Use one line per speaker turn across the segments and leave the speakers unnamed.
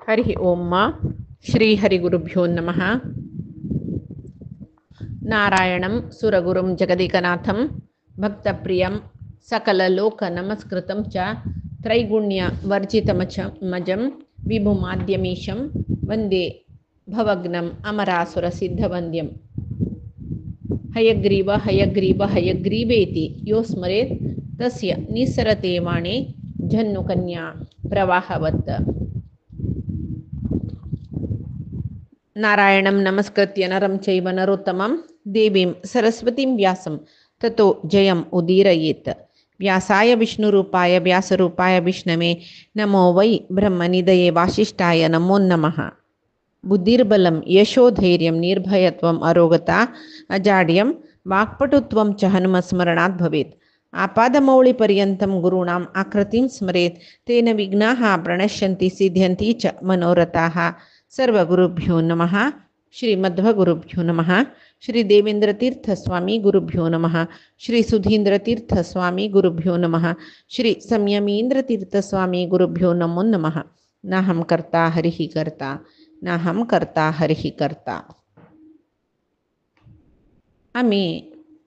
हरि ओम श्री हरिगुरुभ्यो नमः। नारायणं सुरगुरुं जगदेकनाथं भक्तप्रियं सकललोकनमस्कृतं च त्रैगुण्यवर्जितमजं विभुमाद्यमीशं वन्दे भवग्नम् अमरासुरसिद्धवन्द्यं। हयग्रीव हयग्रीव हयग्रीवेति यो स्मरेत् तस्य निस्सरते वाणे झन्नुकन्या प्रवाहवत्। नारायणं नमस्कृत्य नरं चैव नरोत्तमं देवीं सरस्वतीं व्यासं ततो जयम् उदीरयेत्। व्यासाय विष्णुरूपाय व्यासरूपाय विष्णवे नमो वै ब्रह्मनिधये वासिष्ठाय नमो नमः। बुद्धिर्बलं यशोधैर्यं निर्भयत्वम् अरोगता अजाड्यं वाक्पटुत्वं च हनुमस्मरणात् भवेत्। आपादमौलिपर्यन्तं गुरूणाम् आकृतिं स्मरेत् तेन विघ्नाः प्रणश्यन्ति सिद्ध्यन्ति च मनोरथाः। सर्वगुरुभ्यो नमः। श्रीमध्वगुरुभ्यो नमः। श्री देवेंद्रतीर्थस्वामी गुरुभ्यो नमः। श्री सुधींद्रतीर्थस्वामी गुरुभ्यो नमः। श्री संयमींद्रतीर्थस्वामी गुरुभ्यो नमो नमः। नाहं कर्ता हरिः कर्ता नाहं कर्ता हरिः कर्ता. आम्ही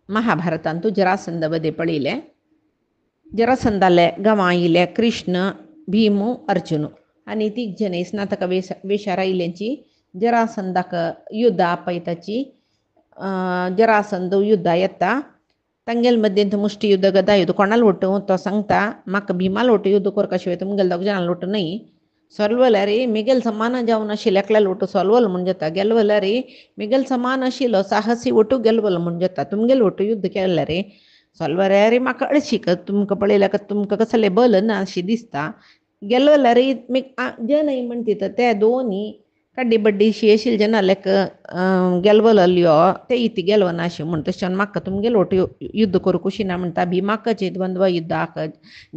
महाभारतांतू जरासंधामध्ये पडिले. जरासंधाले गवाईले कृष्ण भीमू अर्जुन आणि तीग जने स्नातक वेशार इल्यांची जरासंधाक युद्ध आपयताची जरासंध युद्ध येता ತಂಗೆಲ್ ಮಧ್ಯಂತ ಮುಷ್ಟಿ ಯುದ್ಧ ಗದ ಇದು ಕೊಣಲ್ ಒಟ್ಟು ತೋ ಸಂಗ್ತಾ ಮಕ್ಕ ಭೀಮಾಲ್ ಒಟ್ಟು ಯುದ್ಧ ಕೊರ್ ಕಶವೆ तुमगेल दोग जणाल ಒಟ್ಟು नाही सॉल्वला रे मिगेल समान जाऊन अशी लेकलाल ಒಟ್ಟು सॉल्वल म्हणजे गेलवला रे मिगेल समान अशी लो साहसी ಒಟ್ಟು गेलवल म्हणजे तुमगेल ಒಟ್ಟು युद्ध केला रे सॉल्वर रे माका अळशी का तुमका पळेला का तुमका कसले बल ना अशी दिसता गेलवला रे मी जे नाही म्हणते तर त्या दोन्ही कड्डी बड्डी शेशील जनालेक गेलवल्यो ते इति गेलवन अशी म्हणून तशें म्हाका तुमगेल ಒಟ್ಟು युद्ध करू कुशीना म्हणटा भीमाकाचे द्वंद्व युद्ध आक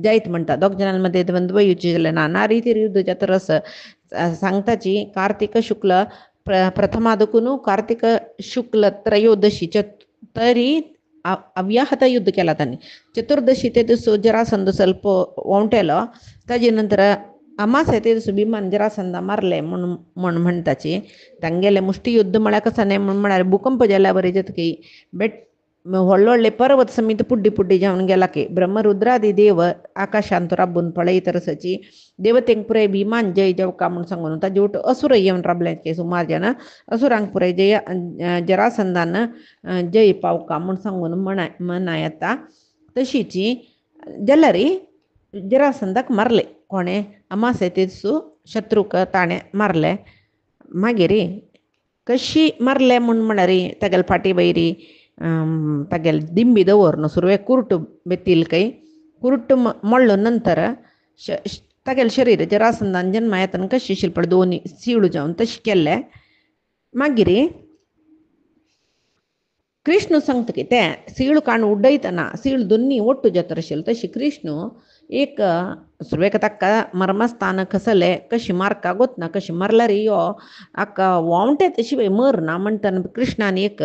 जायत म्हणटा दोग जणांमध्ये द्वंद्व युद्ध जालें नाना रितीर युद्ध जाता रस सांगताची कार्तिक शुक्ल प्रथमादकून कार्तिक शुक्ल त्रयोदशी तरी ಅವ್ಯಾಹತ युद्ध केला त्यांनी. चतुर्दशी ते दिवस जरासंध ಸ್ವಲ್ಪ वावटेलो ताजे नंतर अमासे ते दिवस भीमान जरासंधा मारले म्हणून म्हणताचे तांगेले मुष्टी युद्ध म्हळ्यार कसं नाही म्हणून म्हळ्यार भूकंप जाल्या बरे जाता की बेट व्हडले व्हडले पर्वत समीत पुड्डी पुड्डी जावन गेला की ब्रह्मरुद्रादी देव आकाशांत राबून पळयत रसाची देवतेक पुराय भीमान जय जेवका म्हणून सांगून ताजे उठ असुर येवन राबले की सुमार जन असुरांक पुराय जय जरासंधान जय पावका म्हणून सांगून म्हणा येता. तशीची जाल्यार जरासंधाक मारले कोणे अमासे तेसू शत्रूक ताणे मारले. मागीर कशी मारले म्हणून म्हणारी तेगेल फाटी बैरी तागेल दिंबी दवरन सुरवे कुर्ट बेतील काही कुर्ट मोडलो नंतर तागेल शरीर जरासंधान जन्मा येतना कशी शिल्पड दोन्ही सीळू जावन तशी केले. मागीर कृष्ण सांगता की ते सीळ काण उड्डयतना सीळ दोन्ही ಒಟ್ಟು जाता आशिल्लो तशी कृष्ण एक सुरवेक ताका मर्मस्थान कसले कशी मारका गोतना कशी मारल्यार यो आका वावटे तशी मरना म्हणटाना कृष्णान एक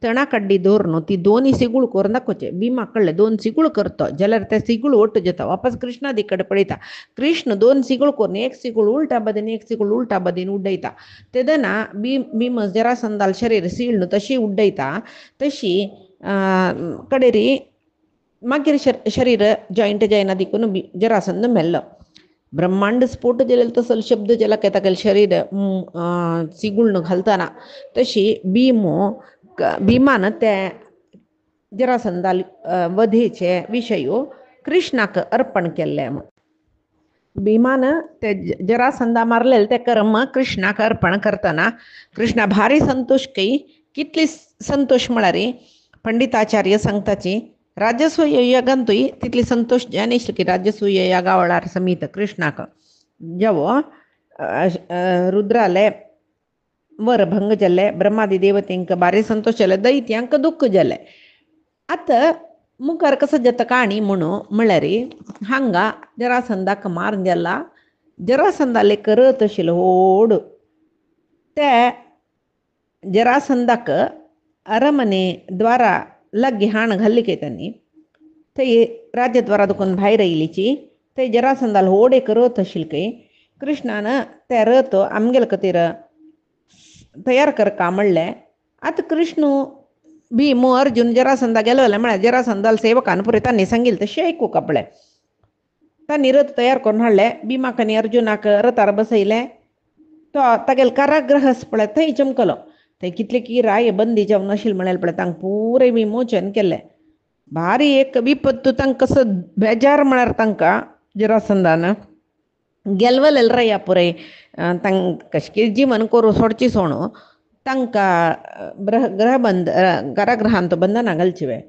तणा कड्डी दवरन ती दोन्ही सिगूळ करून दाखोवचे. भीमा कडले दोन सिगूळ करतो जाल्यार ते सिगूळ ಒಟ್ಟು जाता वापस कृष्णादी कಡೆ पळयता. कृष्ण दोन सिगूळ करून एक सिगूळ उलटा बदीन एक सिगूळ उलटा बदीन उड्डयता. तेदना भीम जरासंधाल शरीर सीळन तशी उड्डयता तशी कडेरी मागीर शरीर जॉईंट जायना देखून जरासंध मेल्लो. ब्रह्मांड स्फोट जालेलो तसलो शब्द जाला काय तागेलें शरीर सिगूळ घालतना तशी भीमान ते जरासंधाल वधेचे विशय कृष्णाक अर्पण केल्ले. भीमान ते जरासंधा मारलेले ते कर्म कृष्णाक अर्पण करतना कृष्णा भारी संतोष काही कितली संतोष म्हळ्यार पंडिताचार्य सांगताची राजसूय यागांतूय तितली संतोष जायनाशिल्लो की राजसूय यागा वेळार समीत कृष्णाक जेवो रुद्राले वर भंग जाले ब्रह्मादी देवतेंक बारी संतोष जाले दैत्यांक दुःख जाले. आतां मुखार कसं जाता काणी म्हणून म्हळ्यार हांगा जरासंधाक मार गेला. जरासंधाले करत आशिल्लो व्हड ते जरासंधाक अरमने द्वारा लग्गी हाण घाल्ली काय त्यांनी ते राजद्वारा दुखून भायर येयलीची ते जरासंधाल व्हड एक रथ आशिल्लो काय कृष्णानं ते रथ आमगेल खातीर तयार करका म्हणलें. आतां कृष्ण भीम अर्जुन जरासंदा गेलो जाल्यार म्हळ्यार जरासंदाल सेवकान पुरय तांणी सांगिल्लें तशें आयकूंक आपलें. तांणी रथ तयार करून हाडले. भिमाक आनी अर्जुनाक रथार बसयलें. तो तागेलो कारागृह पळय थंय चमकलो. थंय कितले की राय बंदी जावन आशिल्ले म्हळ्यार पळय तांकां पुराय विमोचन केलें. भारी एक विपत्तू तांकां कसो बेजार म्हळ्यार तांकां जरासंदान गेलवलेलें राया पुरय तांकां कशें जीवन करून सोडचें सोडून तांकां ग्रहबंद कारागृहांत बंधना घालचें.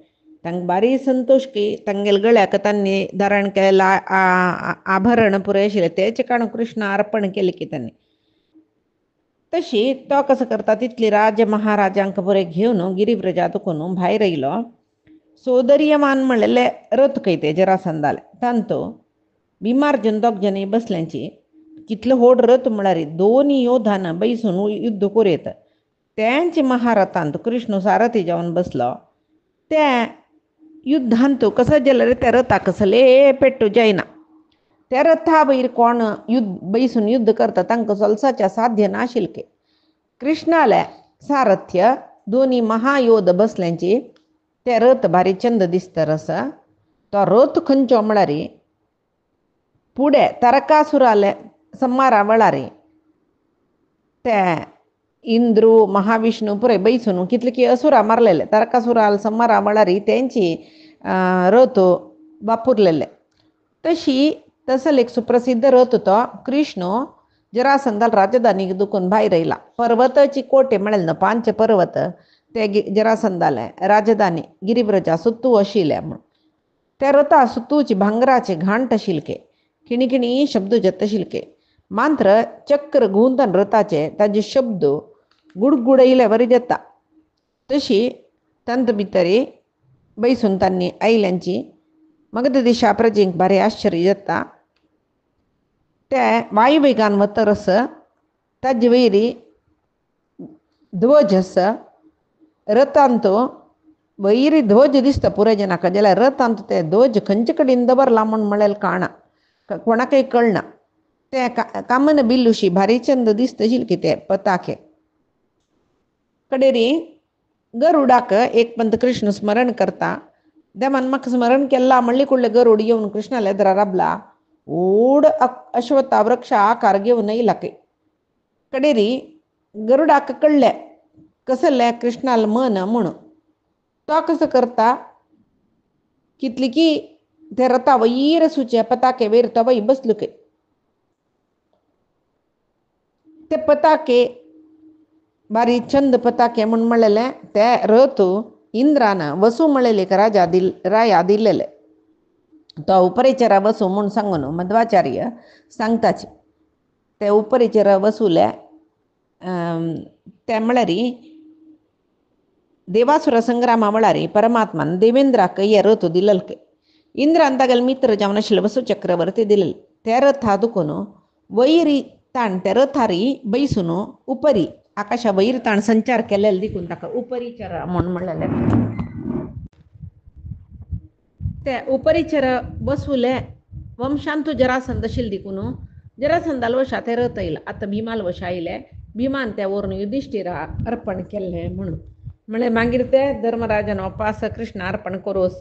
तांकां बारी संतोश की तांगेले गळ्याक तांणी धारण केला आभरण पुरय आशिल्लें तेचे काणू कृष्ण अर्पण केलें की तांणी. तशी तो कसो करता तितली राज महाराजांक पुरय घेवन गिरिव्रजा दुखून भायर येयलो. सोदर्यमान म्हणलेले रथ खंय ते जरासंदाले तांतो भीमार्जुन दोग जणी बसल्यांची. कितलो व्हड रथ म्हळ्यार दोनी योद्धान बैसून युध्द करीत. तेंचे महारथांत कृष्ण सारथी जावन बसलो. त्या युध्दांत कसो जाल्यार त्या रथाक कसले पेट्टू जायना. त्या रथा वयर कोण बैसून युध्द करता तांकां चलसाचें साध्य नाशिल्लें. कृष्णाले सारथ्य दोनी महायोध बसल्यांची. ते रथ भारी चंद दिसता रस. तो रथ खंयचो म्हळ्यार फुडें तारकासुराले संहारा वेळार ते इंद्रू महाविष्णू पुरय बैसून कितले की असुरा मारलेले. तारकासुराल संहारा वेळार तेंची रथ वापरलेले. तसले एक सुप्रसिद्ध रथ तो कृष्ण जरासंदाल राजधानी दुखून भायर येयला. पर्वताची कोटे म्हळ्यार न्हू 5 पर्वत ते जरासंदाले राजधानी गिरिव्रजा सुतू आशिल्ले म्हूण. त्या रथा सुतूची भांगराचे घांट आशिल्के. खिणी शब्द जत आशिल्के. मात्र चक्र घुंवतन रथाचे ताजे शब्द गुडगुडयले बरे जाता. तशी तंत भितरी बैसून तांणी आयल्यांची मगध दिशा प्रजेक बरें आश्चर्य जाता. ते वायुवेगान वतरस ताजे वयरी ध्वज आसा. रथांत वयरी ध्वज दिसता पुराय जनाक जाल्यार रथांत ते ध्वज खंयचे कडेन दवरला म्हळ्यार काणा कोणाकय कळना. ते कामन बिल्लुशी भारी चंद दिसता आशिल्ले ते पताके. कडेरी गरुडाक एक पंत कृष्ण स्मरण करता. देवान म्हाका स्मरण केला म्हणले कुडले गरुड येवन कृष्णाले येद्रा राबला. व्हड अश्वत्था वृक्ष आकार घेवन येयला. कडेरी गरुडाक कळ्ळें कसलें कृष्णाल मन म्हणून. तो कसो करता कितली की ते रथा वयर सुचे पताके वयर तो वय बसलो की ते पताके बारी चंद पताके म्हूण म्हणलेले. ते रथ इंद्रान वसू म्हणलेले राया दिल्लेले. तो उपरेचरा वसू म्हूण सांगून मध्वाचार्य सांगताचे. ते उपरेचरा वसूले ते म्हळ्यार देवासुर संग्रामा वेळार परमात्मान देवेंद्राक हे रथ दिल्ले. इंद्रान तागेले मित्र जावन आशिल्ले वसू चक्रवर्ती दिल्ले. ते रथा दुखून वयरी ताण ते रथारी बैसून उपरी आकाशा वयर ताण संचार केलेले देखून ताका उपरीचर म्हूण म्हणलेले. ते उपरीचर बसुले वंशांतू जरासंद आशिल्ले देखून जरासंदाल वशा ते रथ येयला. आतां भीमाल वशा आयले. भीमान त्या व्हरून युधिष्ठिरा अर्पण केल्लें म्हणून म्हळ्यार मागीर ते धर्मराजान वापस कृष्ण अर्पण करूस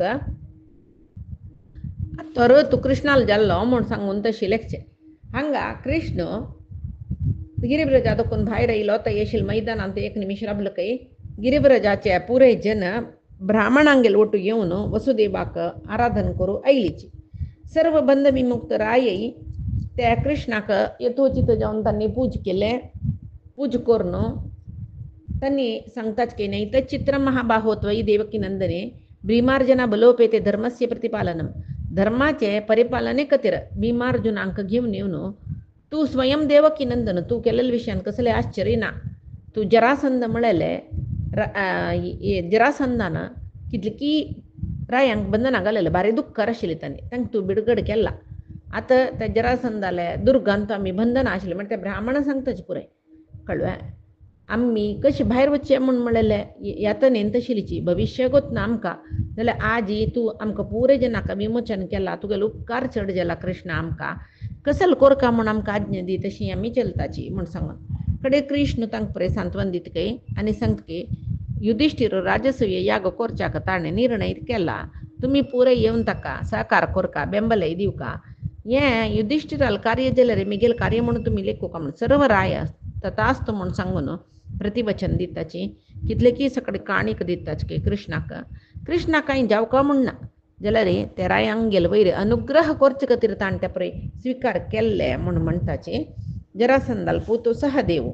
तो रथ कृष्णाल जाल्लो म्हूण सांगून तशी लेखचें. हांगा कृष्ण गिरिव्रजा दुखून भायर येयलो. थंय आशिल्ले मैदानांत एक निमिश राबलो की गिरिव्रजाचे पुरे जन ब्राह्मणांगेल ओटू येवन वसुदेवाक आराधन करूं आयलीची. सर्व बंध विमुक्त रायई त्या कृष्णाक यथोचित जावन तांणी पूज केले. पूज करून तांणी सांगताच की नाही तर चित्र महाबाहोत्वयी देवकी नंदने भीमार्जना बलोपेते धर्मस्य प्रतिपालनम. धर्माचे परिपालने खातीर भीमार्जुनांक घेवन येवन तू स्वयं देवकी नंदन तू केलेल्या विशयान कसले आश्चर्य ना. तू जरासंद म्हळेले जरासंदान कितले की रायांक बंधना घालेले बारी दुख्खार आशिल्ले तांकां तू बिडगड केला. आतां त्या जरासंदाले दुर्गांत आमी बंधना आशिल्ले म्हणजे ते ब्राह्मण सांगताचे पुराय कळ्ळें. आमी कशें भायर वचचें म्हूण म्हणलेले यातनेन तशिलीची भविश्य गोत ना आमकां जाल्यार आजी तूं आमकां पुरे जनाक विमोचन केला. तुगेलो उपकार चड जाला कृष्ण आमकां. कसल कोरका म्हण आमकां आज्ञा दी तशी आमी चलताची म्हण सांगून कडे कृष्ण तांकां पळय सांत्वन दितके आनी सांगतके युधिष्ठीर राजसूय याग कोरच्याक ताणें निर्णय केला तुम्ही पुरे येवन ताका सहकार कोरका बेंबलय दिवका हें युधिष्ठिराल कार्य जाल्यार मिगेल कार्य म्हणून तुम्ही लेखूका म्हण सर्व राय तथास्तु म्हूण सांगून प्रतिवचन दिताची कितले की सकडे काणीक दिताच की कृष्णाक कांय जावका म्हणना जाल्यार ते रायांक गेल वयर अनुग्रह करचे खातीर ताणें ते पळय स्विकार केल्ले म्हूण म्हणटाचे जरासंदाल पुतो सहदेव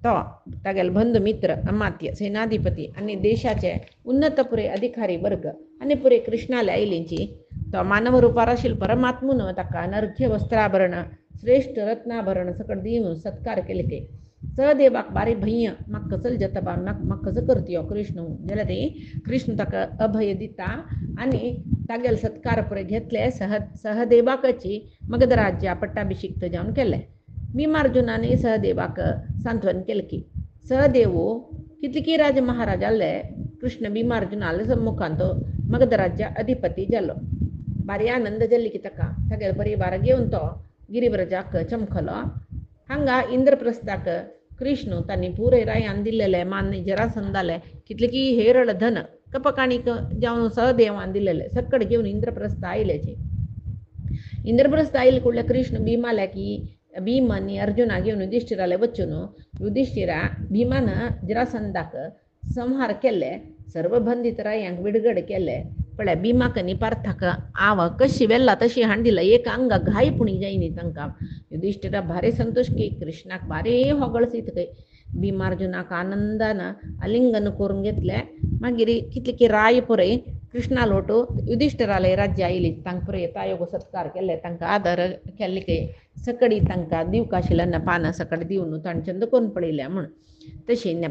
तो तागेल बंधू मित्र अमात्य सेनाधिपती आनी देशाचे उन्नत पुरे अधिकारी वर्ग आनी पुरे कृष्णाले आयलींची तो मानव रुपार आशिल्लो परमात्मून ताका नर्घ्य वस्त्राभरण श्रेष्ठ रत्नाभरण सकट दिवन सत्कार केले की सहदेवाक बारी भय्य म्हाका कसल जतबा म्हाका कसो करतयो कृष्ण जाल्यार कृष्ण ताका अभय दिता आनी तागेल सत्कार पुरे घेतले सहदेवाकाची मगध राज्या पट्टाभिषिक्त जावन केले भीमार्जुनाने सहदेवाक सांत्वन केलें की सहदेव कितलीकी राज महाराज जाल्ले कृष्ण भीमार्जुनाले सम्मुखान तो मगध राज्या अधिपती जालो बारी आनंद जाल्ली की ताका तागेल परिवार घेवन तो गिरिव्रजाक चमकलो हांगा इंद्रप्रस्थाक कृष्ण तांणी पुरे रायान दिल्लेले मान्य जरासंदाले कितले की हेरळ धन कपकाणीक जावन सहदेवान दिल्लेले सकड घेवन इंद्रप्रस्थ आयलेचे इंद्रप्रस्थ आयले कुडले कृष्ण भीमाले की भीम आनी अर्जुना घेवन युधिष्ठिराले वचून युधिष्ठिरा भीमान जरासंदाक संहार केले सर्व बंदीत रायांक विडगड केले पळय भीमाक न्ही पार्थाक आव कशी वेल्ला तशी हांडिला एक अंगा घायपुणी जायनी तांकां युधिष्ठिरा भारी संतोष की कृष्णाक भारी होगळसीत खंय भीमार्जुनाक आनंदान आलिंगन करून घेतले मागीर कितले की राय पुरय कृष्णा लोटू युधिष्ठिराले राज्य आयली तांकां पुरय तायोग सत्कार केले तांकां आदर केले की सकडी तांकां दिवका आशिल्लें पानां सकट दिवन ताणें चंद करून पळयल्या म्हण तशें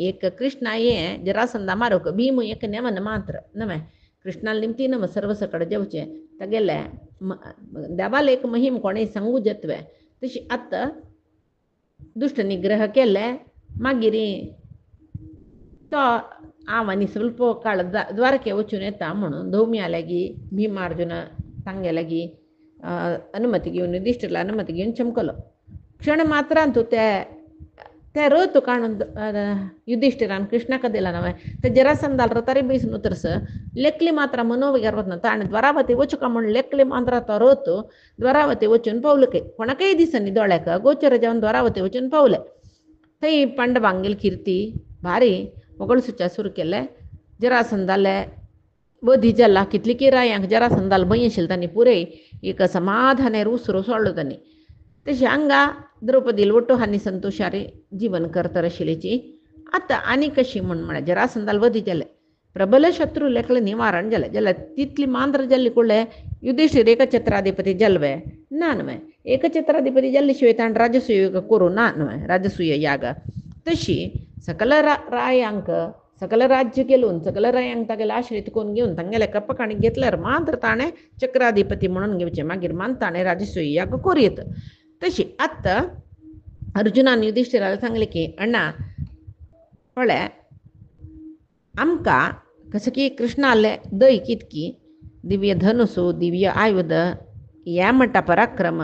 एक कृष्णा हें जरासंदा मारूक भीम एक नेमन मात्र नवे कृष्णाल निमती नव सर्व सकड जेवचे तागेले देवाल एक महिम कोणें सांगू जत्वे तशी आतां दुष्ट निग्रह केले मागीर तो हांव आनी स्वल्प काळ द्वारके वचून येता म्हणून धौम्या लागीं भीमार्जुन तांगे लागीं अनुमती घेवन युधिष्ठिराला अनुमती घेवन चमकलो क्षण मात्रान तूं ते रथ काणून युधिष्ठिरान कृष्णाक दिला नवे ते जरासंदाल रथारी बैसून उतरस लेखली मात्र मनोविकार वतना ताणें द्वारावती वचूका म्हण लेखली मात्र तो रथ द्वारावती वचून पावले कोणाकय दिसनी दोळ्याक गोचर जावन द्वारावती वचून पावले थंय पांडवांगेल किर्ती भारी मोगळसूच्या सुरू केले जरासंदाले वधी जाला कितली की रायांक जरासंदाल भंय आशिल्लो तांणी पुरय एक समाधाने उसरो सोडलो तांणी तशी हांगा द्रौपदी लोटो हांणी संतोशारी जीवन करतर आशिल्लीची आतां आनी कशी म्हण जरासंदाल वधी जाले प्रबल शत्रू लेखले निवारण जालें जाल्यार तितली मांद्र जाल्ली कुळ्ळे युधिष्ठीर एकछत्राधिपती जाल्वे ना न्हय एकछत्राधिपती जाल्ले शिवाय ताणें राजसूय करूं ना न्हय राजसूय याग तशी सकल रायांक सकल राज्य गेलोवन सकल रायांक तागेले आश्रीत करून घेवन तांगेले कपकाणी घेतल्यार मात्र ताणें चक्राधिपती म्हणून घेवचें मागीर मान ताणें राजसूय याग करूं तशी आतां अर्जुनान युधिष्ठिराला सांगलें की अण्णा पळय आमकां कसं की कृष्णाले दय कितकी दिव्य धनुसू दिव्य आयुध या म्हणटा पराक्रम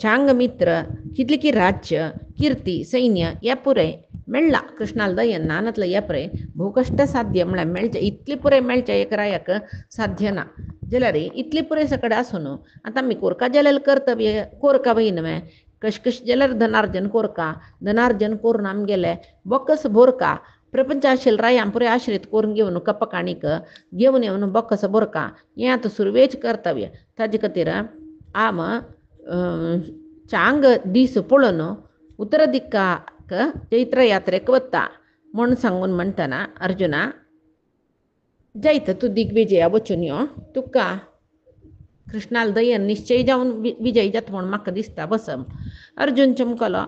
चांग मित्र कितली की राज्य कीर्ती सैन्य या पुरे मेळ्ळा कृष्णाल दयन नानतलं या पुरे भूकष्ट साध्य म्हळ्यार मेळचे इतली पुरे मेळचे एक रायाक साध्य ना जाल्यार इतली पुरे सकड आसून आतां आमी कोरका जाल्यार कर्तव्य कोरका वय न्हय कशकश जाल्यार धनार्जन कोरका धनार्जन करून आमगेले बॉक्कस बोरका प्रपंच आशिल्ले रायां पुरे आश्रीत करून घेवन कपकाणीक घेवन येवन बॉक्कस बोरका हें आतां सुरवेच कर्तव्य ताजे खातीर आम चांग दीस पळोवन उत्तर दिक्काक चैत्र यात्रेक वता म्हूण सांगून म्हणटना अर्जुना जायत तूं दिग्विजया वचून यो तुका कृष्णाल दयन निश्चय जावन विजय जाता म्हूण म्हाका दिसता बसम अर्जुन चमकलो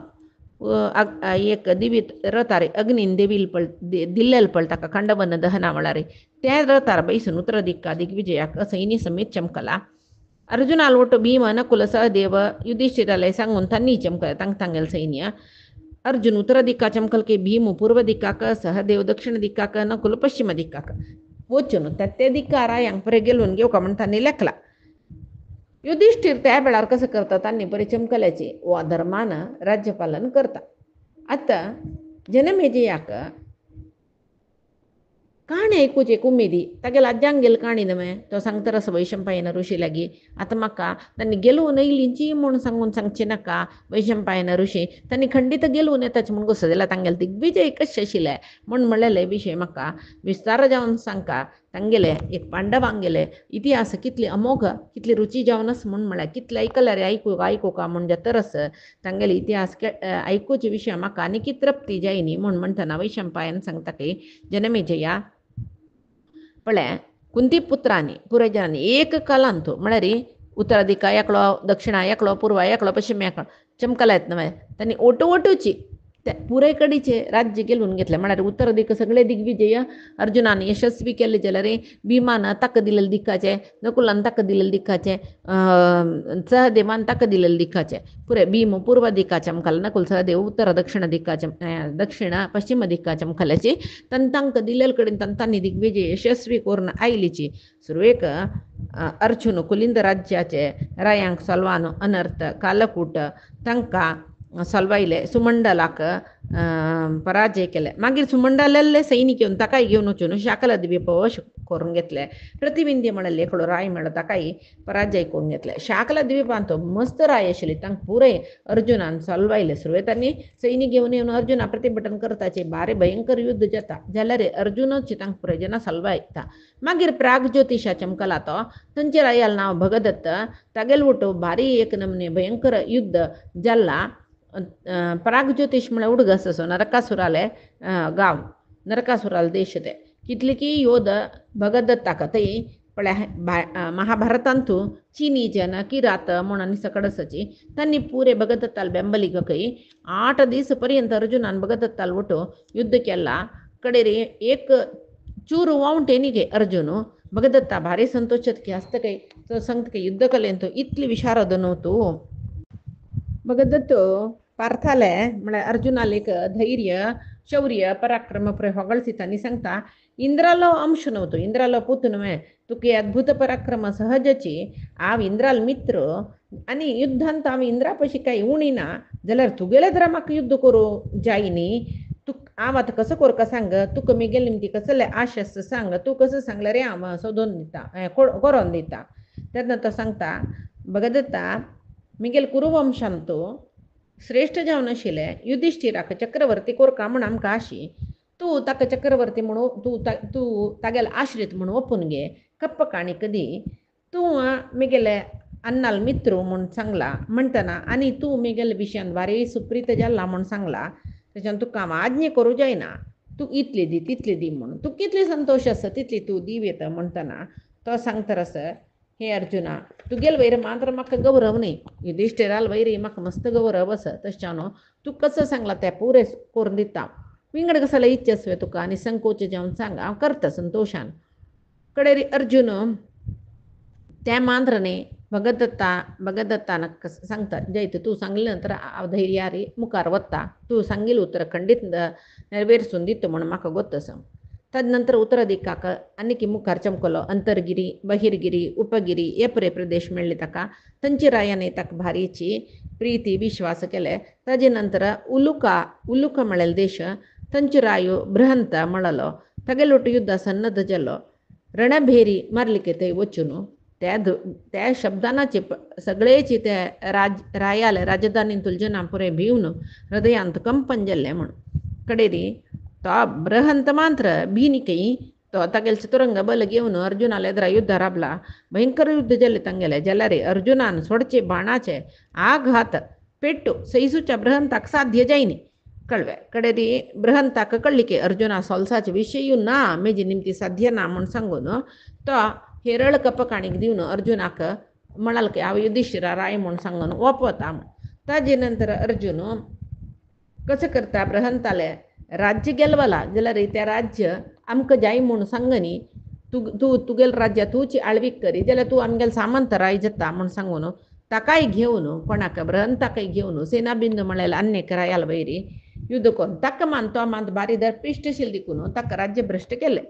एक दिवीत रथार अग्नीन दिल्लेले पळय ताका खंडवन दहना वळार त्या रथार बैसून उत्तर दिक्का दिग्विजयाक सैन्य समेत चमकला अर्जुनाल वटू भीम नकुल सहदेव युधिष्ठिराले सांगून तांणी चमकले तांगेले सैन्य अर्जुन उत्तर दिक्का चमकल की भीम पूर्व दिक्काक सहदेव दक्षिण दिक्काक नकुल पश्चिम दिक्काक वचून ते दिक्का रायांक परे गेलोवन घेवका म्हण तांणी लेखला युधिष्ठिर त्या वेळार कसं करता तांणी बरे चमकल्याचे वा धर्मानं राज्यपालन करता. आता जनमेजयाक काणी ऐकूची एक उमेदी तागेला अज्जांक गेल काणी नमे तो सांगता रस वैशंपायन ऋषी लागी आता म्हाका तांणी गेलोवन येयलींची म्हूण सांगून सांगचे नाका. वैशंपायन ऋषी तांणी खंडीत गेलोवन येताचे म्हूण घोस जाल्यार तांगेले दिग्विजय कशें आशिल्ले म्हूण म्हणलेले विशय म्हाका विस्तार जावन सांगता. तांगेले एक पांडवांगेले इतिहास कितली अमोघ कितली रुची जावनस म्हूण म्हळ्यार कितले ऐकल्या रे आयकूका म्हणजे तरस तांगेले इतिहास ऐकूचे विशय म्हाका आनी तृप्ती जायनी म्हूण म्हणटना वैशंपायन सांगता की जनमेजया पळय कुंती पुत्रांनी पुराय जनांनी एक कालांत म्हळ्यार उत्तरा दिका एकलो दक्षिणा एकलो पूर्वा एकलो पश्चिम एकलो चमकला येत न्हय तांणी ओटोवटूची त्या पुराय कडेचे राज्य गेलून घेतले म्हळ्यार उत्तर दिक सगळे दिग्विजय अर्जुनान यशस्वी केले जाल्यार भीमान ताका दिलेले दिक्काचे नकुलान ताका दिलेले दिक्काचे सहदेवान ताका दिलेले दिक्काचे पुरे भीम पूर्व दिक्का चमकला नकुल सहदेव उत्तर दक्षिण दिक्काचे दक्षिण पश्चिम दिक्का चमकल्याची तंतांक दिलेले कडेन तंतांनी दिग्विजय यशस्वी करून आयलीची सुरवेक अर्जुन कुलिंद राज्याचे रायांक सलवान अनर्थ कालकूट तांकां सलवायले सुमंडलाक पराजय केले. मागीर सुमंडलेल्ले सैनीक येवन ताकाय घेवन वचून शाकला द्वीप वश करून घेतले. प्रतिविंध्य म्हणले एकडो राय मेळ्ळो ताकाय पराजय करून घेतले. शाकला द्वीपांत तो मस्त राय आशिल्ली तांकां पुरय अर्जुनान सलवायले. सुरवेतांनी सैनीक घेवन येवन अर्जुना प्रतिभटन करताचे बारे भयंकर युद्ध जाता जाल्यार अर्जुनच तांकां पुरय जना सलवायता. मागीर प्रागज्योतिशा चमकला तो थंयचे रायाल नांव भगदत्त तागेल वटो भारी एक नमने भयंकर युद्ध जाल्ला. प्रागज्योतिश म्हळ्यार उडगस असो नरकासुराले गांव नरकासुराले देश ते कितले की योध भगदत्ताक थंय पळय महाभारतांतू चीनी जन किरात म्हूण आनी सकडसाची तांणी पुरे भगदत्ताल बेंबली खंय 8 दीस पर्यंत अर्जुनान भगदत्ताल वटो युद्ध केला. कडेर एक चूर वावटेनी गे अर्जुन भगदत्ता भारी संतोषत की आसता काय तो सांगता की युद्ध कलेन तो इतली विशारद न्हू तूं भगदत्त पार्थाले म्हळ्यार अर्जुनाले एक धैर्य शौर्य पराक्रम ಹೊಗಳಿಸಿ तांणी सांगता इंद्रालो अंश नव्हतो इंद्रालो पूत न्हय तुका अद्भुत पराक्रम सहजची हांव इंद्राल मित्र आनी युद्धांत हांव इंद्रा पशी कांय उणी ना जाल्यार तुगेले जर म्हाका युद्ध करूं जाय न्ही तू हांव आतां कसो करता सांग तुका मिगेल निमती कसले आशस सांग तूं कसो सांगल्यार हांव सोदून दिता करून दिता. तेन्ना तो सांगता भगदत्ता मिगेल कुरुवंशान तो श्रेष्ठ जावन आशिल्ले युधिष्ठिराक चक्रवर्ती कोरका म्हूण आमकां आशी तूं ताका चक्रवर्ती म्हणून तूं तागेलो आश्रीत म्हणून ओपून घे कप्प काणी कदी तूं मिगेले अन्नाल मित्र म्हूण सांगला म्हणटना आनी तूं मिगेले विशयान भारी सुप्रीत जाला म्हूण सांगला त्याच्यान तुका हांव आज्ञा करूं जायना तूं इतली दी तितली दी म्हणून तूं कितली संतोश आसा तितली तूं दीव येता म्हणटना तो सांगता आस हे अर्जुना तुगेल वयर मात्र म्हाका गौरव न्ही युधिष्ठिराल वयरी म्हाका मस्त गौरव आसा तशें तूं कसो सांगला तें पुरे करून दिता विंगड कसो इच्छा तुका आनी संकोच जावन सांग हांव करता संतोशान. कडेर अर्जुन त्या मात्र न्ही भगदत्तान सांगता जैत तूं सांगले नंतर हांव धैर्यारी मुखार वता तूं सांगिल्लें उतर खंडीत नेरवेरसून दिता म्हूण म्हाका गोत आसा. तदनंतर उत्तर दिकाक आनीक मुखार चमकलो अंतरगिरी बहिर्गिरी उपगिरी हे पुरे प्रदेश मेळ्ळे ताका थंयचे रायाने ताका भारीची प्रीती विश्वास केले. ताजे नंतर उलुका म्हळेलो देश थंयचे रायो बृहंत म्हळलो तागेलो वटू युद्ध सन्नद्ध जालो. रणभेरी मारलिके थंय वचून त्या शब्दानाचे सगळेची ते रायाले राजधानीन तुलजना पुरे भिवन हृदयांत कंपन जाल्ले म्हूण कडेरी तो बृहंत मात्र भिनिकई तो तागेले चतुरंग बल घेवन अर्जुनाले एदरा युद्ध राबला. भयंकर युद्ध जाले तांगेले जाल्यार अर्जुनान सोडचे बाणाचे आघात पेट्टू सैसूच्या बृहंताक साध्य जायनी कळवे कडेरी बृहंताक कळ्ळी की अर्जुना सोलसाचे विशय ना मेजी निमती साध्य ना म्हूण सांगून तो हेरळ कपकाणीक दिवन अर्जुनाक म्हणाल की हांव युधिष्ठिरा राय म्हूण सांगून ओपता. ताजे नंतर अर्जुन कसं करता बृहंताले राज्य गेलवला जाल्यार त्या राज्य आमकां जाय म्हूण सांगनी तुगेल राज्य तूंची आळवीक करी जाल्यार तूं आमगेल सामंत राय जाता म्हूण सांगून ताकाय घेवन कोणाक बृहंताकाय घेवन सेनाबिंद म्हळ्यार अन्यक रायाल वयरी युद्ध करून ताका मान तो बारी दर पिश्टशील दिकून ताका राज्य भ्रश्ट केले.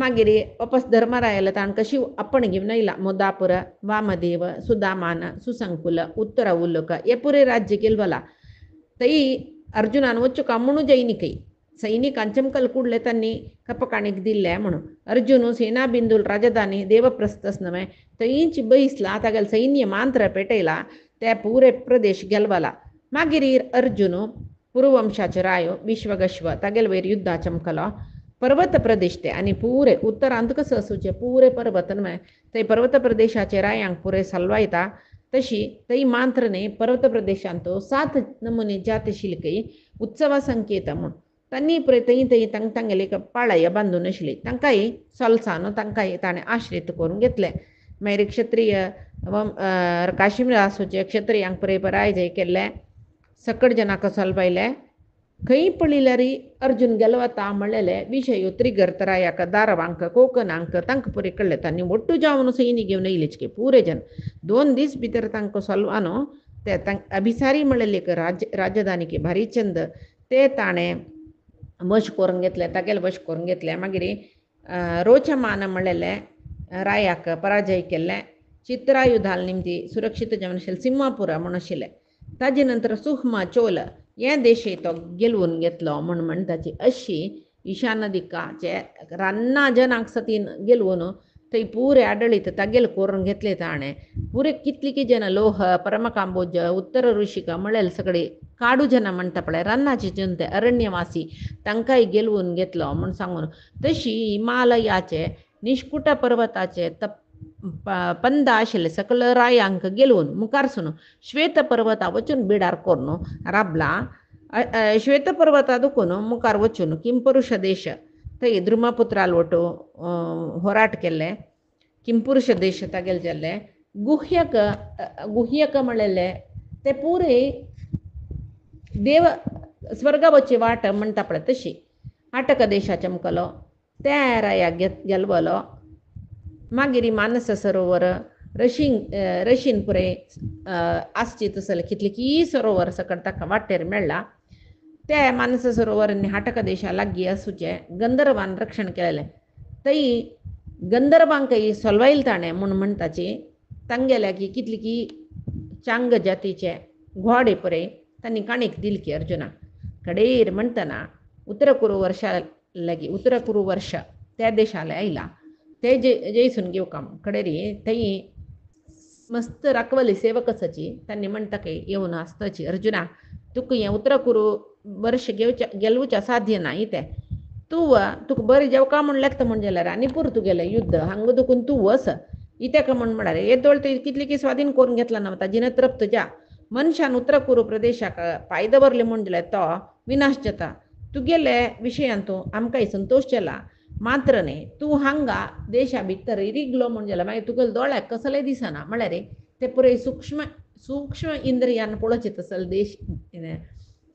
मागीर वापस धर्मरायाला ताण कशी आपण घेवन येयला मोदापुर वामदेव सुदामान सुसंकुल उत्तर उल्लोक हे पुरे राज्य गेल्वला तई अर्जुनान वच्चू का म्हणू जैनिकೈ ಸೈನಿಕಾಂಚಂಕಲ್ ಕೂಡಲೇ ತನ್ನಿ ಕಪ್ಪಕಾಣಿಗೆ ದಿಲ್ಲೆ म्हणून अर्जुन सेना बिंदूल राजधानी देवप्रस्थस नव्हे थंयच बयसला तागेले सैन्य मांत्र पेटयला ते पुरे प्रदेश गेलवला मागीर अर्जुन पुरुवंशाचो रायो विश्वगश्व तागेले वयर युद्धा चमकलो पर्वत प्रदेश ते आनी पुरे उत्तरांत कसं असूचे पुरे पर्वत न्हय थंय पर्वत प्रदेशाचे रायांक पुरे सलवायता तशी थंय मांत्रने पर्वत प्रदेशांत 7 नमुने जात शिल्कई उत्सवा संकेत म्हणून तांणी पुरे थंय थंय तांगेले पाळय बांदून आशिल्ली तांकांय सोलसानो तांकांय ताणें आश्रीत करून घेतले मागीर क्षत्रीय काश्मीर आसूचे क्षत्रियांक पुरे पराजय केल्ले सकट जनाक सोलपायले खंय पळयल्यार अर्जुन गेलो वता म्हणलेले विशय त्रिगर्तरायाक दारवांक कोकणांक तांकां पुरे कळ्ळे तांणी ಒಟ್ಟು जावन सैन्य घेवन येयलेचके पुरे जन 2 दीस भितर तांकां सोलवानो ते अभिसारी म्हणलेले राजधानीके भारी चंद ते ताणें वश करून घेतले तागेले वश करून घेतले मागीर रोचमान म्हणलेले रायाक पराजय केल्ले चित्रायुधाल निमती सुरक्षीत जेवण आशिल्ले सिंहापुरा म्हूण आशिल्ले ताजे नंतर सुहमा चोल हे देशय तो गेलवून घेतलो म्हण ताची अशी ईशान दिक्काचे रान्ना जनाक सतीन गेलवून थंय पुरे आडळीत तागेले करून घेतले ताणें पुरे कितली की जन लोह परमकांबोज उत्तर ऋषिका म्हळेले सगळे काडू जना म्हणटा पळय रान्नाचे जनते अरण्यवासी तांकांय गेलवून घेतलो म्हण सांगून तशी हिमालयाचे निष्कुट पर्वताचे पंद आशिल्ले सकल रायांक गेलवून मुखारसून श्वेत पर्वता वचून बिडार करून राबला श्वेत पर्वता दुखून मुखार वचून किंपुरुष देश थंय द्रुमपुत्राल वटू होराट केल्ले किंपुरुष देश तागेले जाल्ले गुह्यक म्हणलेले ते पुरे देव स्वर्गा वची वाट म्हणटा पळय तशी आटक देशा चमकलो त्या रायाक गेलवलो मागीर मानस सरोवर रशीन पुरे आसची तसले कितले की सरोवर सकट ताका वाटेर मेळ्ळा ते मानस सरोवर हाटक देशा लागीं आसूचे गंधर्वान रक्षण केलेले थंय गंधर्वांकय सोलवायल ताणें म्हूण म्हणटाची तांगेल्या की कितली की चांग जातीचे घोडे पुरे तांणी काणीक दिली की अर्जुना कडेर म्हणटना उत्तर कुरू वर्षा लागीं उत्तर कुरू वर्ष त्या देशाले आयला ते जैसून घेवकाम कडेरी थंय मस्त राखवली सेवक आसाची तांणी म्हणटा की येवन आसताची अर्जुना तुका हें उत्तर कुरू वर्ष गेलवूचे साध्य ना ते तुका बरें जेवका म्हण लेखता म्हण जाल्यार आनी पुर्तुगेले युद्ध हांगा दुखून तूं वस इत्याक म्हण म्हळ्यार हे दोळ ते कितली की स्वाधीन करून घेतला ना ताजी तृप्त जा मनशान उत्तर कुरू प्रदेशाक पाय दवरले म्हण जाल्यार तो विनाश जाता तुगेले विशयान तूं आमकांय संतोश जाला मात्र न्ही तूं हांगा देशा भितर इरिगलो म्हण जाल्यार मागीर तुगेले दोळ्याक कसलेय दिसना म्हळ्यार ते पुरे सूक्ष्म इंद्रियान पळोवचे तसले देश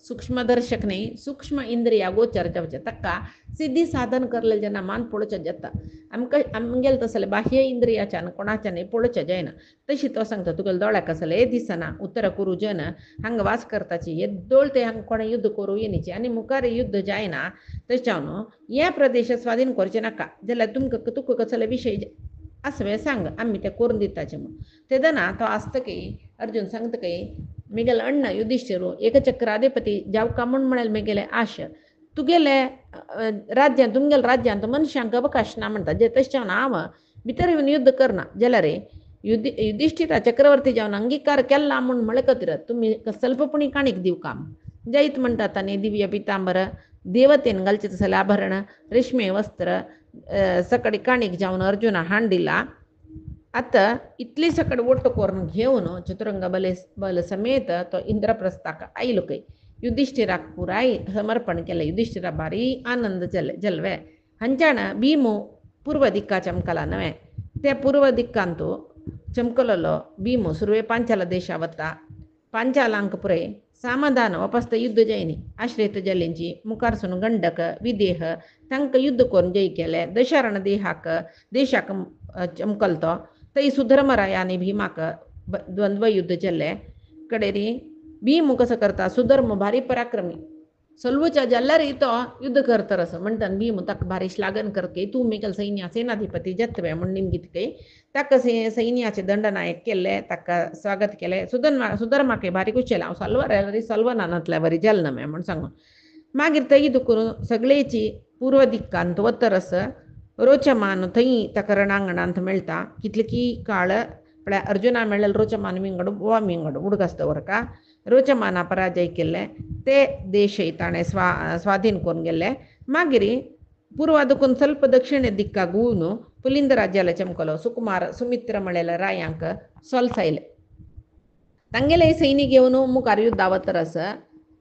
सूक्ष्मदर्शक न्ही सूक्ष्म इंद्रिया गोचर जावचे ताका सिद्धी साधन करले जेन्ना मान पळोवचें जाता आमगेले तसले बाह्य इंद्रियाच्यान कोणाच्यान पळोवचें जायना तशी तो सांगता तुगेले दोळ्याक कसले दिसना उत्तर कुरू जन हांगा वास करताची हे दोळ ते हांगा कोणें युद्ध करूं येनीची आनी मुखार युद्ध जायना तशें हे प्रदेश स्वाधीन करचे नाका जाल्यार तुका कसले विशय आसवे सांग आमी ते करून दिताचे म्हूण तेदना तो आसतकी अर्जुन सांगतकी मेगेले अण्ण युधिष्ठिरू एकचक्राधिपती जावका म्हूण म्हळेले मेगेले आश तुगेले राज्यांत तुमगेले राज्यांत मनशांक अवकाश ना म्हणटा जे तशें हांव भितर येवन युद्ध करना जाल्यार युधिष्ठिरा चक्रवर्ती जावन अंगीकार केला म्हूण म्हळे खातीर तुमी स्वल्पपणी काणीक दिवका जैत म्हणटात आनी दिव्य पितांबर देवतेन घालचे तसले आभरण रेशमे वस्त्र सकडी काणीक जावन अर्जुना हाण दिला आतां इतली सकड वट्ट करून घेवन चतुरंग बल समेत तो इंद्रप्रस्थाक आयलो खंय युधिष्ठिराक पुराय समर्पण केलें युधिष्ठिरा भारी आनंद जल्वे हांच्यान भीमू पूर्व दिक्का चमकला न्हय ते पूर्व दिक्कांत चमकलोलो भीमू सुरवे पांचाल देशा वता पांचालांक पुरे समाधान वापस युद्ध जयनी आश्रित जलेंची मुखारसून गंडक विदेह तांकां युद्ध करून जय केले दशारण देशाक चमकलतो थंय सुधर्मराय आनी भीमाक द्वंद्व युद्ध जाल्ले कडेरी भीम कसो करता सुधर्म भारी पराक्रमी सल्वच्या जल्लारी तो युद्ध करतर असं म्हणतात भीम ताका भारीश लागन करके तूं मेकल सैन्या सेनाधिपती जत्वे म्हण निमगीत काही ताका सैन्याचे दंडनायक केले ताका स्वागत केले सुधर्माके भारी कुशेला हांव सल्वार सल्वनानातल्या बरी जल्नमे म्हण सांगून मागीर तैद करून सगळेची पूर्व दिक्कांत वतर अस रोचमान थंय ताका रणांगणांत मेळटा कितले की काळ म्हळ्यार अर्जुना मेळ्ळेले रोचमान विंगड गोवा विंगड उडगस्तवरका रोचमाना पराजय केले ते देशय ताणें स्वाधीन करून गेले मागीर पूर्वादकून ಸ್ವಲ್ಪ दक्षिणे दिक्काक उन पुलिंद राज्याला चमकलो सुकुमार सुमित्र म्हळेले रायांक सोलसायले तांगेले सैनीक येवन मुखार युद्धावतर अस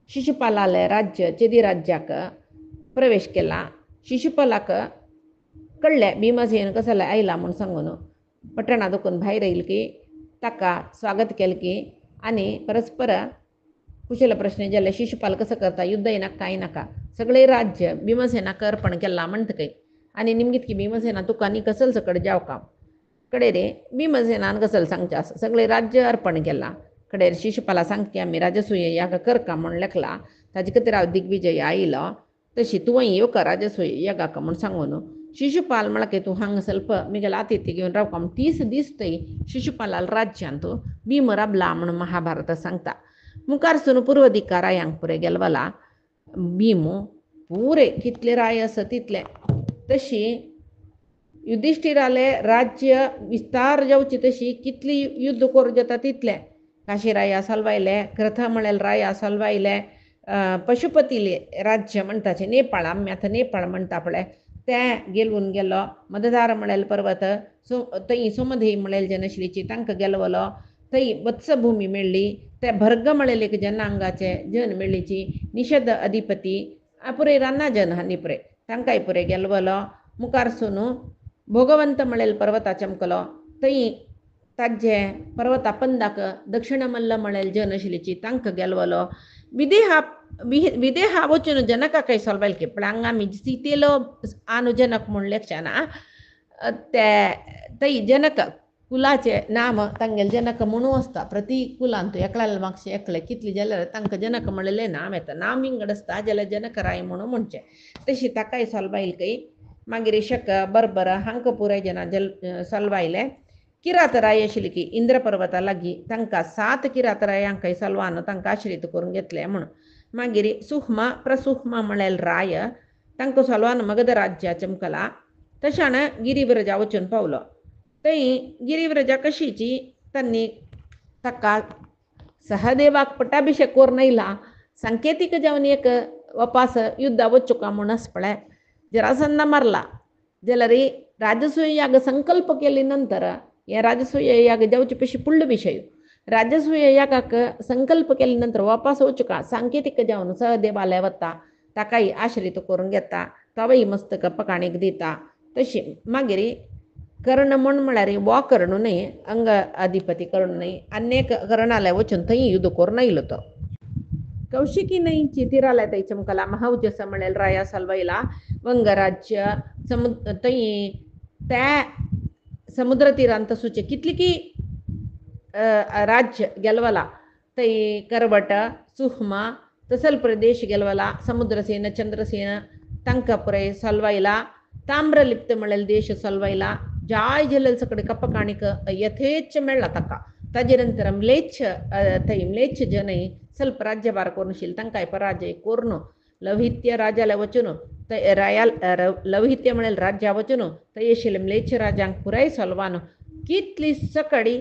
शिशुपालाले राज्य चेदी राज्याक प्रवेश केला शिशुपालाक कळले भीमसेन कसले आयला म्हूण सांगून पట్టणा दुखून भायर येयले की ताका स्वागत केलें की आनी परस्पर कुशल प्रश्न जाले शिशुपाल कसं करता युद्ध येनाक कांय नाका सगळे राज्य भीमसेनाक अर्पण केला म्हणटकय आनी निमगीत की भीमसेना तुका आनी कसल सकट जावका कडेर भीमसेनान कसल सांगच्या सगळे राज्य अर्पण केला कडेर शिशुपाला सांगता आमी राजसूय याग करका म्हण लेखला ताजे खातीर हांव दिग्विजय आयलो तशी तुवें येवका राजसूय यागाक म्हूण सांगून शिशुपाल म्हळ्यार की तूं हांगा ಸ್ವಲ್ಪ मिगेल आतिथ्य घेवन रावका 30 दीस थंय शिशुपालाल राज्यांत भीम राबला म्हूण महाभारत सांगता मुखारसून पूर्व दिक्का रायांक पुरे गेलवला भीम पुरे कितले राय आसा तितले तशी युधिष्ठिराले राज्य विस्तार जावची तशी कितली युद्ध करूं जाता तितले काशी राया सलवायले कृथ म्हळेल राया सलवायले पशुपतीले राज्य म्हणटाचे नेपाळ आमी आतां नेपाळ म्हणटा पळय ते गेलवून गेलो मदधार म्हळेल पर्वत थंय सुमधी म्हळेल जनश्रीची तांकां गेलवलो थंय वत्सभूमी मेळ्ळी ते भर्ग म्हळेल एक जनांगाचे जन मेळ्ळीची निषद अधिपती पुरे रान्ना जन हानी पुरे तांकांय पुरे गेलवलो मुखारसून भोगवंत म्हळेल पर्वता चमकलो थंय ताजे पर्वता पंदाक दक्षिण मल्ल म्हळेल जन आशिल्लीची तांकां गेलवलो विदेहा वचून जनकाकय सलवायल की पण हांगा आमी सीतेलो आनु जनक म्हूण लेखचना ते थंय जनक कुलाचे नाम तांगेले जनक म्हणून आसता प्रति कुलांत एकल्याले मागशे एकले कितले जाल्यार तांकां जनक म्हणलेले नाम येता नाम विंगड आसता जाल्यार जनकराय म्हणून म्हणचे तशी ताकाय सलवायल कय मागीर शक बरबर हांकां पुराय जना सलवायले किरातराय आशिल्ली की इंद्र पर्वता लागीं तांकां 7 किरातरायांकय सलवान तांकां आश्रीत करून घेतले म्हूण मागीर सुहमा प्रसुहमा म्हळेल राय तांकां सलवान मगध राज्या चमकला तशान गिरिव्रजा वचून पावलो थंय गिरिव्रजा कशीची तांणी ताका सहदेवाक पट्टाभिषेक करून येयला सांकेतीक जावन एक वापस युद्धा वचुका म्हूण आस पळय जरासंदा मारला जाल्यार राजसूय याग संकल्प केले नंतर हे राजसूय याग जावचे पयशी फुडलो विशय राजसूय यागाक संकल्प केले नंतर वापस वचुका सांकेतीक जावन सहदेवालय वता ताकाय आश्रीत करून घेता तवय मस्तक पकाणीक दिता तशी मागीर कर्ण म्हळ्यार वो कर्ण न्हय अंग अधिपती कर्ण न्हय अनेक कर्णालय वचून थंय युद्ध करून येयलो तो कौशिकी न्हंयची तीरालय थंय चमकला महौजस म्हळेल राया सलवयला वंगराज्य थंय त्या समुद्र तीरांत सुचे कितली की राज्य गेलवला थंय करवट सुहमा तसल प्रदेश गेलवला समुद्रसेन चंद्रसेन तांकां पुराय सलवायला ताम्रलिप्त म्हळेल देश सलवायला जाय जल्लेल सकಡೆ कपकाणीक यथेच्छ मेळ्ळा ताका ताजे नंतर म्लेच्छ थंय म्लेच्छ जनय ಸ್ವಲ್ಪ राज्यभार करूनशील तांकांय पराजय करून लौहित्य राजाला वचून रायाल लौहित्य म्हळेल राज्या वचून थंय आशिल्ले म्लेच्छ राजांक पुराय सलवान कितली सकडी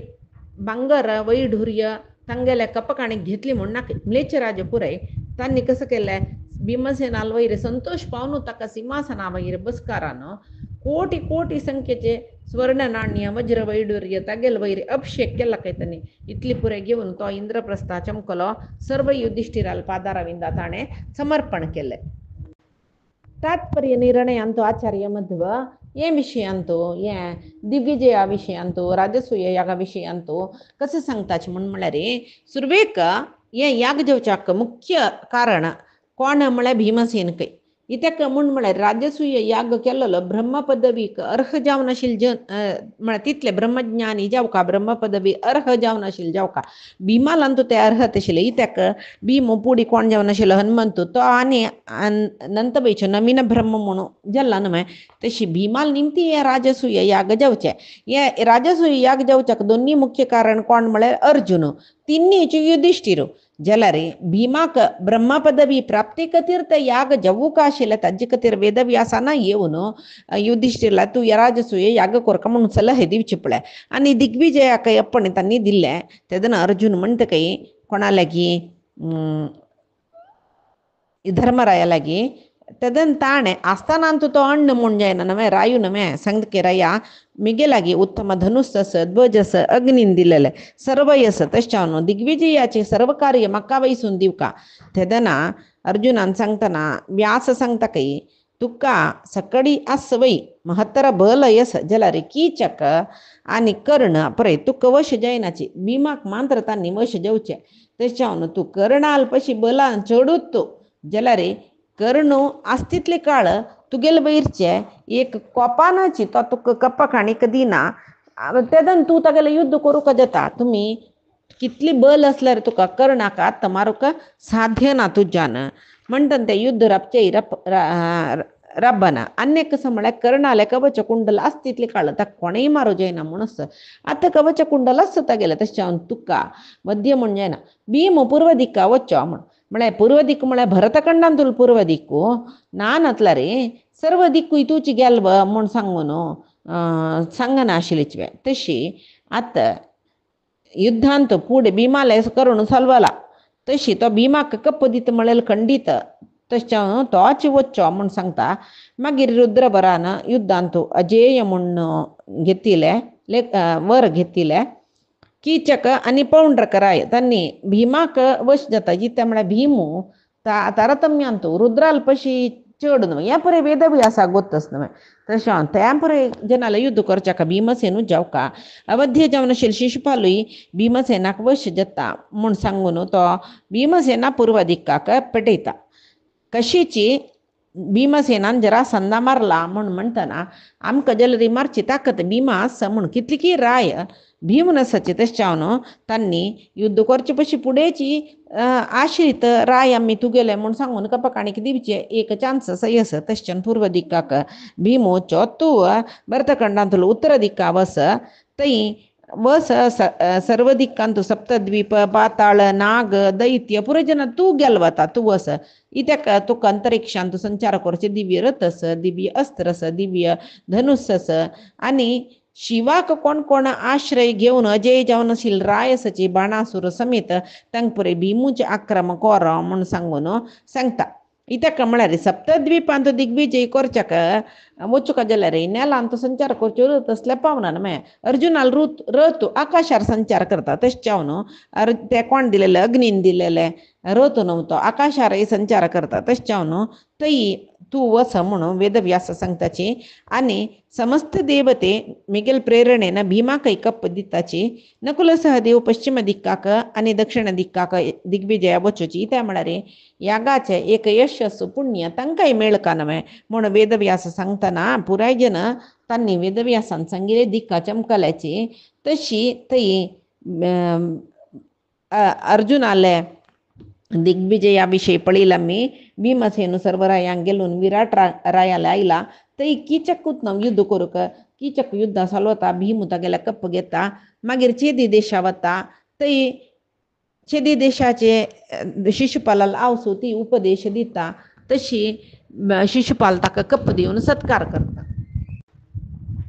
भांगर वैढुर्य तांगेले कपकाणीक घेतली म्हूण नाका म्लेच्छ राज पुराय तांणी कसं केलें भीमसेनाल वयर संतोष पावन ताका सिंहासना वयर बसकारान कोटी कोटी संख्येचे स्वर्ण नाण्य वज्र वैडूर्य तागेल वयर अभिषेक केला काय तांणी इतली पुरे घेवन तो इंद्रप्रस्था चमकलो सर्व युधिष्ठिराल पादारविंदा ताणें समर्पण केले तात्पर्य निर्णयांतो आचार्य मध्व हे विशयांतो हे दिग्विजया विशयांतो राजसूय यागा विशयांतो कसं सांगताचे म्हळ्यार सुरवेक हे याग जेवच्याक मुख्य कारण कोण म्हळ्यार भीमसेन कय इत्याक म्हूण म्हळ्यार राजसूय याग केल्लो ब्रह्म पदवीक अर्ह जावन आशिल्ले म्हळ्यार तितले ब्रह्मज्ञानी जावका ब्रह्म पदवी अर्ह जावन आशिल्ले जावका भिमालांतू ते अर्हत आशिल्ले इत्याक भीम पुडी कोण जावन आशिल्लो हनुमंत तो आनी नंतबयचो नवीन ब्रह्म म्हणून जाल्ला न्हय तशी भिमाल निमती हे राजसूय याग जावचे हे राजसूय याग जावच्याक दोन्ही मुख्य कारण कोण म्हळ्यार अर्जुन तिन्नीचे युधिष्ठिर जाल्यार भीमाक ब्रह्म पदवी प्राप्ती खातीर ते याग जवूक आशिल्ले ताजे खातीर वेदव्यासान येवन युधिष्ठिरला तू राजसूय याग कोरका म्हणून सलहे दिवचे पळय आनी दिग्विजयाक अप्पणे तांणी दिल्ले तेदना अर्जुन म्हणटकय कोणा लागीं धर्मराया लागीं तेदन ताणे आस्थानांतू तो अण्ण म्हूण जायना न्हय रायू न्हय सांगके राया मिगे लागीं उत्तम धनुस ध्वज अग्नीन दिलेले सर्व यस तशें दिग्विजयाचे सर्व कार्य म्हाका वयसून दिवका तेदना अर्जुनान सांगतना व्यास सांगताकय तुका सकडी आसवय महत्तर बल यस जाल्यार कीचक आनी कर्ण पळय तू कवश जायनाची भीमाक मात्र तांणी वश जेवचे तशें तू कर्णाल पशी बलान चडूत तू जाल्यार कर्ण आस्तितले काळ तुगेले वयरचे एक कोपानाची तो तुका कप्पक आनीक दिना तेदन तूं तागेलें युद्ध करूंक जाता तुमी कितली बल असल्यार तुका कर्णाक आत्ता मारूंक साध्य ना तुज्यान म्हणटन तें युद्ध राबचे रब्बना अन्य कसं म्हळ्यार कर्णाले कवच कुंडल आस्तितले काळ ताका कोणेय मारूं जायना म्हणूस आतां कवच कुंडल आसता तागेलें तशें तुका मध्य म्हण जायना भीम पूर्व दिक्का वच्चो म्हळ्यार पूर्व दिक्क म्हळ्यार भरतखंडान तुला पूर्व दिक्कू नान आतला रे सर्व दिक्कूय तुची गेल्व म्हूण सांगून सांगना आशिल्लीच तशी आतां युद्धांत फुडें भीमाले करून सलवला तशी तो भीमाक कप्प दिता म्हळ्यार खंडीत तशें तोच वच्चो म्हूण सांगता मागीर रुद्रबरान युद्धांत अजेय म्हूण घेतिले वर घेतिले कीचक आनी पौंड्रकराय तांणी भीमाक वश जाता जिते म्हळ्यार भीमू तारतम्यांत रुद्राल पशी चड न्हय हें पळय वेदव्यासाक गोत्तच न्हय तशें तें पळय जनाले युद्ध करच्याक भीमसेनूच जावका अवध्य जावन आशिल्ले शिशुपालूय भीमसेनाक वश जाता म्हूण सांगून तो भीमसेना पूर्व दिक्काक पेटयता कशीची भीमसेनान जरासंदा मारला म्हूण म्हणटना आमकां जाल्यार मारची ताकत भीमा आसा म्हूण कितली की राय भीम नसाची तशें तांणी युद्ध करचे पशी फुडेंची आश्रीत राय आमी तुगेले म्हूण सांगून कपकाणीक दिवचे एक चान्स सयस तशें पूर्व दिक्काक भीम वच्चो तूं भरतखंडांतलो उत्तर दिक्का वस थंय वस सर्व दिक्कांत सप्तद्वीप पाताळ नाग दैत्य पुरे जन तूं गेल वता तूं वस इत्याक तुका अंतरिक्षांत संचार करचे दिव्य रथस दिव्य अस्त्रस दिव्य धनुसस आनी शिवाक कोण कोण आश्रय घेवन अजय जावन आशिल्ले रायसाची बाणासूर समेत तांकां पुरे भीमूचे आक्रमण कर म्हूण सांगून सांगता इत्याक म्हळ्यार सप्तद्वीपांत दिग्विजय करच्याक वचूंक जाल्यार नेलांत संचार करच्यो रथ असले पावना न्हय अर्जुनाल रथ आकाशार संचार करता तशें ते कोण दिलेले अग्नीन दिलेले रथ न्हू तो आकाशारय संचार करता तशें थंय तूं वस म्हणून वेदव्यास सांगताची आनी समस्त देवते मिगेल प्रेरणेन भीमाकय कप्प दिताची नकुल सहदेव पश्चिम दिक्काक आनी दक्षिण दिक्काक दिग्विजया वचूची त्या म्हळ्यार यागाचे एक यशस्सु पुण्य तांकांय मेळका न्हय म्हूण वेदव्यास सांगतना पुराय जन तांणी वेदव्यासान सांगिल्ले दिक्का चमकल्याची तशी थंय अर्जुनाले दिग्विजया विशयी पळयला आमी भीमसेन सर्व रायांक गेलोन विराट रायाला आयला थंय कीचकूत न्हू युद्ध करूंक कीचक युद्धा चालवता भीम तागेले कप्प घेता मागीर चेदी देशा वता थंय चेदी देशाचे शिशुपालाल आवसू ती उपदेश दिता तशी शिशुपाल ताका कप्प दिवन सत्कार करता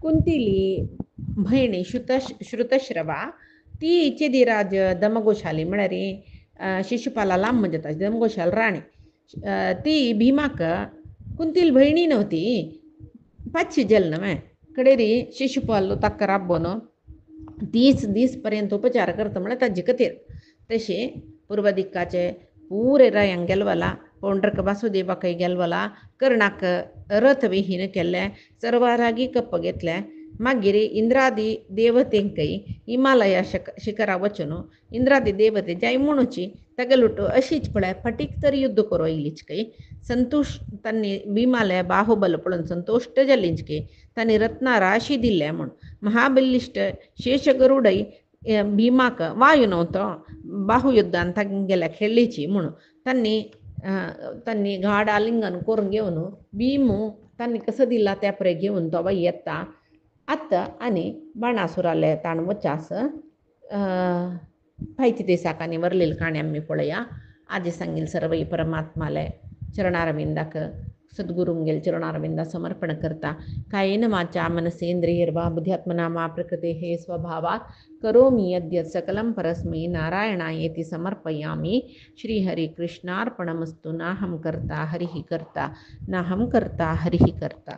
कुंतिली भयणी श्रुतश्रवा ती चेदीराज दमघोशाली म्हळ्यार शिशुपाला लांब जाता दमघोशाल राणी ती भीमाक कुंतील भयणी नव्हती 5 जल न्हय कडेरी शिशुपाल ताका राबोन 30 दीस पर्यंत उपचार करता म्हळ्यार ताजे खातीर तशें पूर्व दिक्काचे पुरे रायांक गेलवला पौंड्रक वासुदेवाकय गेलवला कर्णाक रथ विहीन केल्ले सर्व रागी कप्प घेतले मागिरी इंद्रादी देवतेंकೈ ಹಿಮಾಲಯ ಶಿಖರ ವಚನು ಇಂದ್ರಾದಿ ದೇವತೆ ಜೈ ಮುಣುಚಿ ತಗಲುಟ್ಟು अशीच पळय फटीक तर युद्ध करो इलीच काही संतोष त्यांनी भीमाला बाहुबल पळून संतोष्ट जालींच की त्यांनी रत्ना राशी दिल्या म्हण महाबलिष्ठ शेषगरुडई भीमाक वायू नव्हतं बाहुयुद्धांत गेल्या खेळलीची म्हणून त्यांनी गाढ आलिंगन करून घेऊन भीमू त्यांनी कसं दिला त्या प्रे घेऊन तो बाई येता आत्ता आणि बाणासुराले ताण वचास फायती ते साकाने वरलेल काणे आम्ही पळया आजी सांगेल सर्वई परमात्माले चरणारविंदाक सद्गुरुंगेल चरणारविंदा समर्पण करता कायेन वाचा मनसेंद्रियर्वा बुद्ध्यात्मना मा प्रकृते हे स्वभावात करोमि यद्यत् सकलं परस्मै नारायणायेति समर्पयामि श्रीहरिकृष्णार्पणमस्तु नाहं कर्ता हरिः कर्ता नाहं कर्ता हरिः कर्ता।